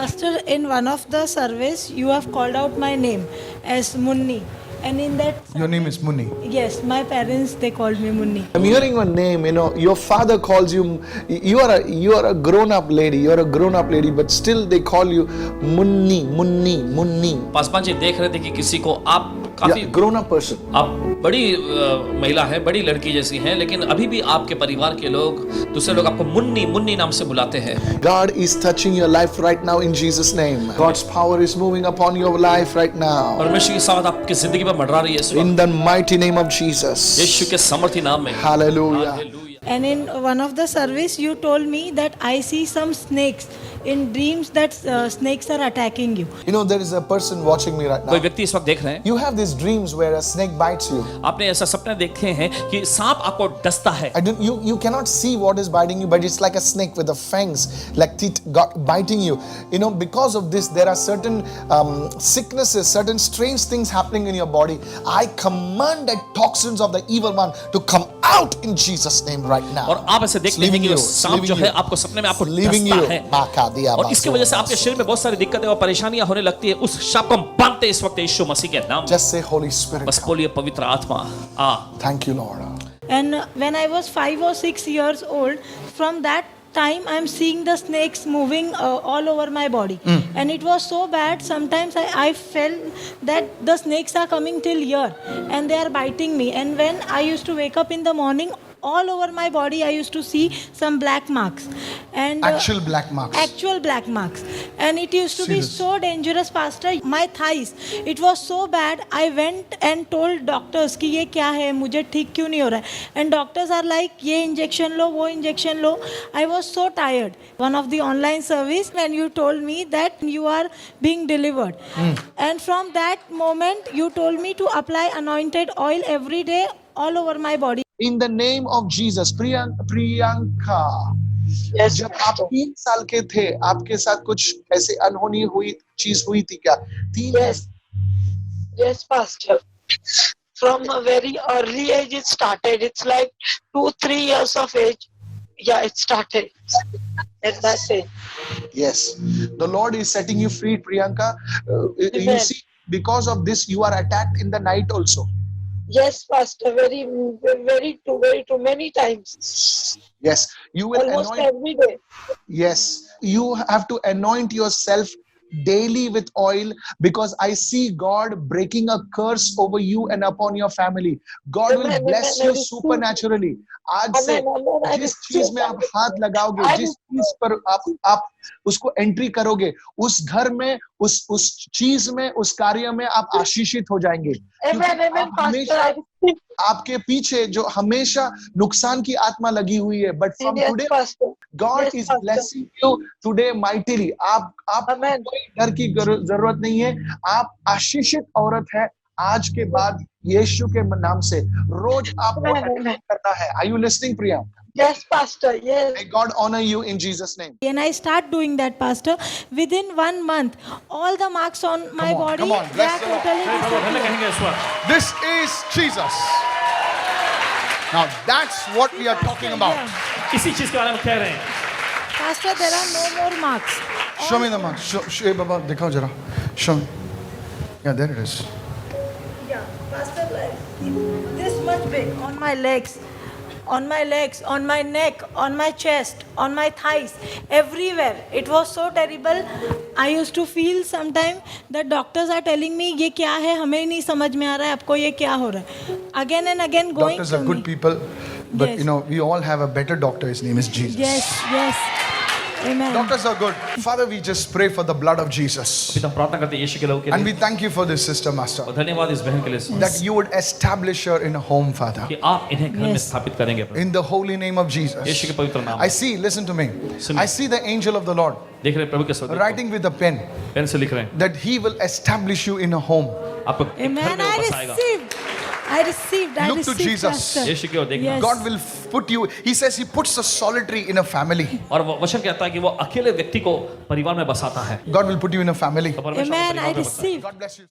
Pastor, in one of the surveys, you have called out my name as Munni. And in that, Your name is Munni. yes, my parents, they called me Munni. I'm hearing one name, your father calls you, you are a grown-up lady, you're a grown-up lady, but still they call you Munni. Paswan ji देख रहे थे कि किसी को आप काफी Yeah, grown-up person. आप बड़ी महिला है, बड़ी लड़की जैसी हैं, लेकिन अभी भी आपके परिवार के लोग, दूसरे लोग आपको मुन्नी मुन्नी नाम से बुलाते हैं। God is touching your life right now in Jesus' name. God's power is moving upon your life right now. परमेश्वर की सामर्थ आपकी जिंदगी पर मंडरा रही है इस वक्त, In the mighty name of Jesus. यीशु के सामर्थी नाम में। Hallelujah. Hallelujah. And in one of the surveys, you told me that I see some snakes in dreams, that snakes are attacking you. There is a person watching me right कोई now. व्यक्ति इस वक्त देख रहे हैं, You have these dreams where a snake bites you. आपने ऐसा सपने देखे हैं कि सांप आपको डसता है। You cannot see what is biting you, but it's like a snake with the fangs, like teeth biting you. Because of this, there are certain sicknesses, certain strange things happening in your body. I command the toxins of the evil one to come out in Jesus' name right now. और आप ऐसे देखते हैं कि वो सांप जो है आपको सपने में आपको डसता है, और इसकी वजह से आपके शरीर में बहुत सारी दिक्कतें और परेशानियां होने लगती है। उस सांप को हम बांधते इस वक्त यीशु मसीह के नाम। Just say, Holy Spirit. बस बोलिए पवित्र आत्मा आ। Thank you, Lord. And when I was 5 or 6 years old, from that time I'm seeing the snakes moving all over my body. And it was so bad, sometimes I felt that the snakes are coming till here and they are biting me. And when I used to wake up in the morning, all over my body I used to see some black marks. And Actual black marks. Actual black marks. And it used to be Serious. so dangerous, Pastor. My thighs, it was so bad. I went and told doctors कि ये क्या है, मुझे ठीक क्यों नहीं हो रहा है. And doctors are like, ये injection लो, वो injection low. I was so tired. One of the online service, when you told me that you are being delivered. And from that moment, you told me to apply anointed oil every day all over my body. In the name of Jesus, Priyanka. Yes, जब आप 3 साल के थे, आपके साथ कुछ ऐसे अनहोनी चीज हुई थी क्या? Yes, Pastor. From a very early age it started. It's like 2-3 years of age. Yeah, it started at that age. Yes. The Lord is setting you free, Priyanka. You Amen. see, because of this, you are attacked in the night also. Yes, Pastor. Very too many times. Yes. You will Almost anoint. every day. Yes. You have to anoint yourself daily with oil, because I see God breaking a curse over you and upon your family. God will Amen, bless amen. you supernaturally. आज से Amen. जिस चीज में आप हाथ लगाओगे, जिस चीज पर आप उसको एंट्री करोगे, उस घर में, उस चीज में, उस कार्य में आप आशीषित हो जाएंगे। Amen, क्योंकि amen, आप Pastor. हमेशा I receive. आपके पीछे जो हमेशा नुकसान की आत्मा लगी हुई है, but from Yes, today Pastor. God Yes, is Pastor. blessing you today mightily. आप Amen. कोई डर की जरूरत नहीं है। आप आशीषित औरत है। आज के बाद यीशु के नाम से रोज आपको Amen, amen. करना है। Are you listening, Priya? Yes, Pastor. Yes. May God honor you in Jesus' name. And I start doing that, Pastor. Within 1 month, all the marks on my body, come on, they bless are the Lord. totally disappeared. कहेंगे इस वक्त This is Jesus. Now that's what we are talking about. Yeah. इसी चीज के बारे में कह रहे हैं। Pastor, there are no more marks. Show me the mark. Show, Baba, दिखाओ जरा. Show me. Yeah, there it is. Yeah, Pastor, like this much big on my legs, on my neck, on my chest, on my thighs, everywhere. It was so terrible. I used to feel sometime that doctors are telling me ये क्या है, हमें नहीं समझ में आ रहा है, आपको ये क्या हो रहा है. Again and again going Doctors to are good me. people, but Yes. we all have a better doctor. His name is Jesus. Yes. Amen. Doctors are good. Father, we just pray for the blood of Jesus. पिता हम प्रार्थना करते हैं यीशु के लोगों के And लिए, we thank you for this sister, Master. और धन्यवाद इस बहन के लिए That you would establish her in a home, Father. कि आप इन्हें घर में Yes. स्थापित करेंगे प्रभु। In the holy name of यीशु के Jesus. पवित्र नाम I में। see, listen to me. सुनिए। I see the angel of the Lord देख रहे हैं प्रभु के स्वर्गदूत writing with a pen pen से लिख रहे हैं, that he will establish you in a home. आपको एक घर Amen. में I वो बसाएगा। received. I Look to received, Jesus. Pastor. यीशु की ओर देखना। Yes. God will put you, he says he puts a solitary in a family. और वो वचन कहता है कि वो अकेले व्यक्ति को परिवार में बसाता है। God will put you in a family. तो परमेश्वर Amen. परिवार I में बसाता है। received. God bless you.